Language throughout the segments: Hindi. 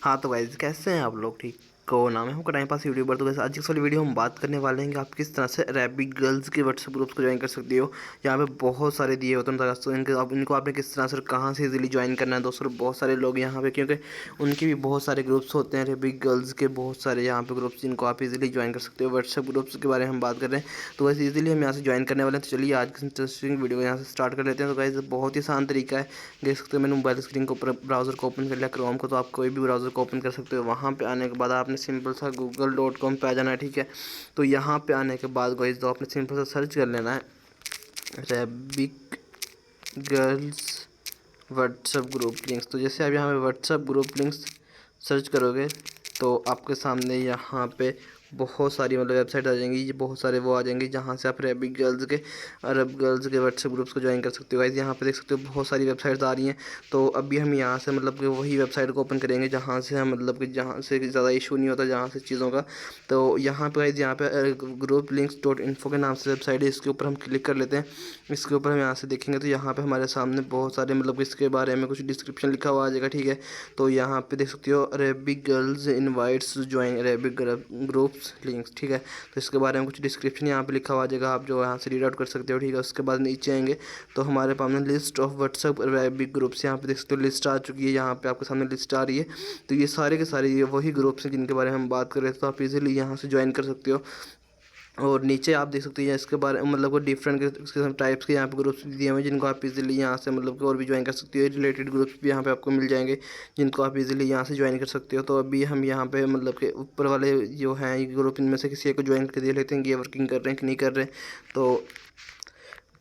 हाँ तो गाइस कैसे हैं आप लोग। ठीक को नाम है हमको टाइम पास यूट्यूबर। तो वैसे आज की वाली वीडियो हम बात करने वाले हैं कि आप किस तरह से अरेबिक गर्ल्स के व्हाट्सएप ग्रुप्स को ज्वाइन कर सकते हो। यहाँ पे बहुत सारे दिए होते हैं दोस्तों, इनको आपने किस तरह से कहाँ से इजीली ज्वाइन करना है दोस्तों। बहुत सारे लोग यहाँ पे, क्योंकि उनके भी बहुत सारे ग्रुप्स होते हैं अरेबिक गर्ल्स के, बहुत सारे यहाँ पे ग्रुप्स जिनको आप इजीली ज्वाइन कर सकते हो। व्हाट्सएप ग्रुप्स के बारे में हम बात कर रहे हैं, तो वैसे इजीली हम यहाँ से ज्वाइन करने वाले हैं। तो चलिए आज की इंटरेस्टिंग वीडियो यहाँ से स्टार्ट कर लेते हैं। तो गाइस बहुत ही आसान तरीका है, देख सकते हो मैंने मोबाइल स्क्रीन को ऊपर ब्राउज़र को ओपन कर लिया क्रोम को। तो आप कोई भी ब्राउज़र को ओपन कर सकते हो। वहाँ पे आने के बाद आपने सिंपल सा google.com पे आ जाना है, ठीक है। तो यहाँ पे आने के बाद गाइस तो आपने सिंपल सा सर्च कर लेना है Arabic girls WhatsApp group links. तो जैसे आप यहाँ पे व्हाट्सएप ग्रुप लिंक्स सर्च करोगे तो आपके सामने यहाँ पे बहुत सारी मतलब वेबसाइट आ जाएंगी, ये बहुत सारे वो आ जाएंगे जहाँ से आप अरब गर्ल्स के व्हाट्सएप ग्रुप्स को ज्वाइन कर सकते हो। गाइस यहाँ पे देख सकते हो बहुत सारी वेबसाइट्स आ रही हैं। तो अभी हम यहाँ से मतलब कि वही वेबसाइट को ओपन करेंगे जहाँ से हम मतलब कि जहाँ से ज़्यादा इशू नहीं होता, जहाँ से चीज़ों का। तो यहाँ पे गाइस यहाँ पे ग्रुप लिंक्स डॉट इन्फो के नाम से वेबसाइट है, इसके ऊपर हम क्लिक कर लेते हैं। इसके ऊपर हम यहाँ से देखेंगे तो यहाँ पे हमारे सामने बहुत सारे मतलब इसके बारे में कुछ डिस्क्रिप्शन लिखा हुआ आ जाएगा, ठीक है। तो यहाँ पे देख सकते हो Arabic girls invites join Arabic groups links, ठीक है। तो इसके बारे में कुछ डिस्क्रिप्शन यहाँ पे लिखा हुआ आ जाएगा, आप जो यहाँ से रीड आउट कर सकते हो, ठीक है। उसके बाद नीचे आएंगे तो हमारे सामने list of WhatsApp Arabic groups, यहाँ पे देख सकते हो लिस्ट आ चुकी है। यहाँ पे आपके सामने लिस्ट आ रही है। तो ये सारे के सारे ये वही ग्रुप्स हैं जिनके बारे में हम बात कर रहे थे। तो आप इजीली यहाँ से ज्वाइन कर सकते हो। और नीचे आप देख सकते हैं इसके बारे में मतलब वो डिफरेंट किस्म टाइप्स के यहाँ पे ग्रुप्स दिए हुए हैं जिनको आप इजीली यहाँ से मतलब कि और भी ज्वाइन कर सकते हो। रिलेटेड ग्रुप्स भी यहाँ पे आपको मिल जाएंगे जिनको आप इजीली यहाँ से ज्वाइन कर सकते हो। तो अभी हम यहाँ पे मतलब कि ऊपर वाले जो हैं ये ग्रुप, इनमें से किसी एक को ज्वाइन करके देख लेते हैं कि ये वर्किंग कर रहे हैं कि नहीं कर रहे हैं।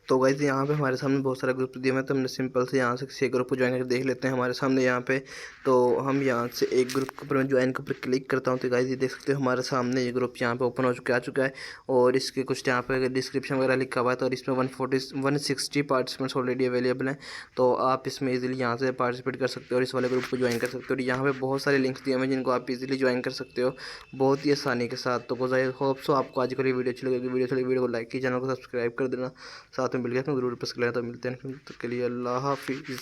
तो गाइस यहाँ पे हमारे सामने बहुत सारे ग्रुप दिए हुए हैं, तो हमने सिंपल से यहाँ से किसी ग्रुप को ज्वाइन करके देख लेते हैं हमारे सामने यहाँ पे। तो हम यहाँ से एक ग्रुप के ऊपर मैं ज्वाइन के ऊपर क्लिक करता हूँ। तो गाइस ये देख सकते हो हमारे सामने ये ग्रुप यहाँ पे ओपन हो चुका आ चुका है। और इसके कुछ यहाँ पे डिस्क्रिप्शन वगैरह लिखा हुआ है। तो और इसमें 160 पार्टिसिपेंट्स ऑलरेडी अवेलेबल हैं। तो आप इसमें ईजिली यहाँ से पार्टिसिपेट कर सकते हो और इस वाले ग्रुप को ज्वाइन कर सकते हो। और यहाँ पे बहुत सारे लिंक्स दिए हुए हैं जिनको आप इजीली ज्वाइन कर सकते हो बहुत ही आसानी के साथ। तो आई होप सो आपको आज की वीडियो अच्छी लगेगी। वीडियो को लाइक की, चैनल को सब्सक्राइब कर देना, साथ में बिल गया जरूर पसंद तो मिलते हैं। तब तक के लिए अल्लाह हाफिज़।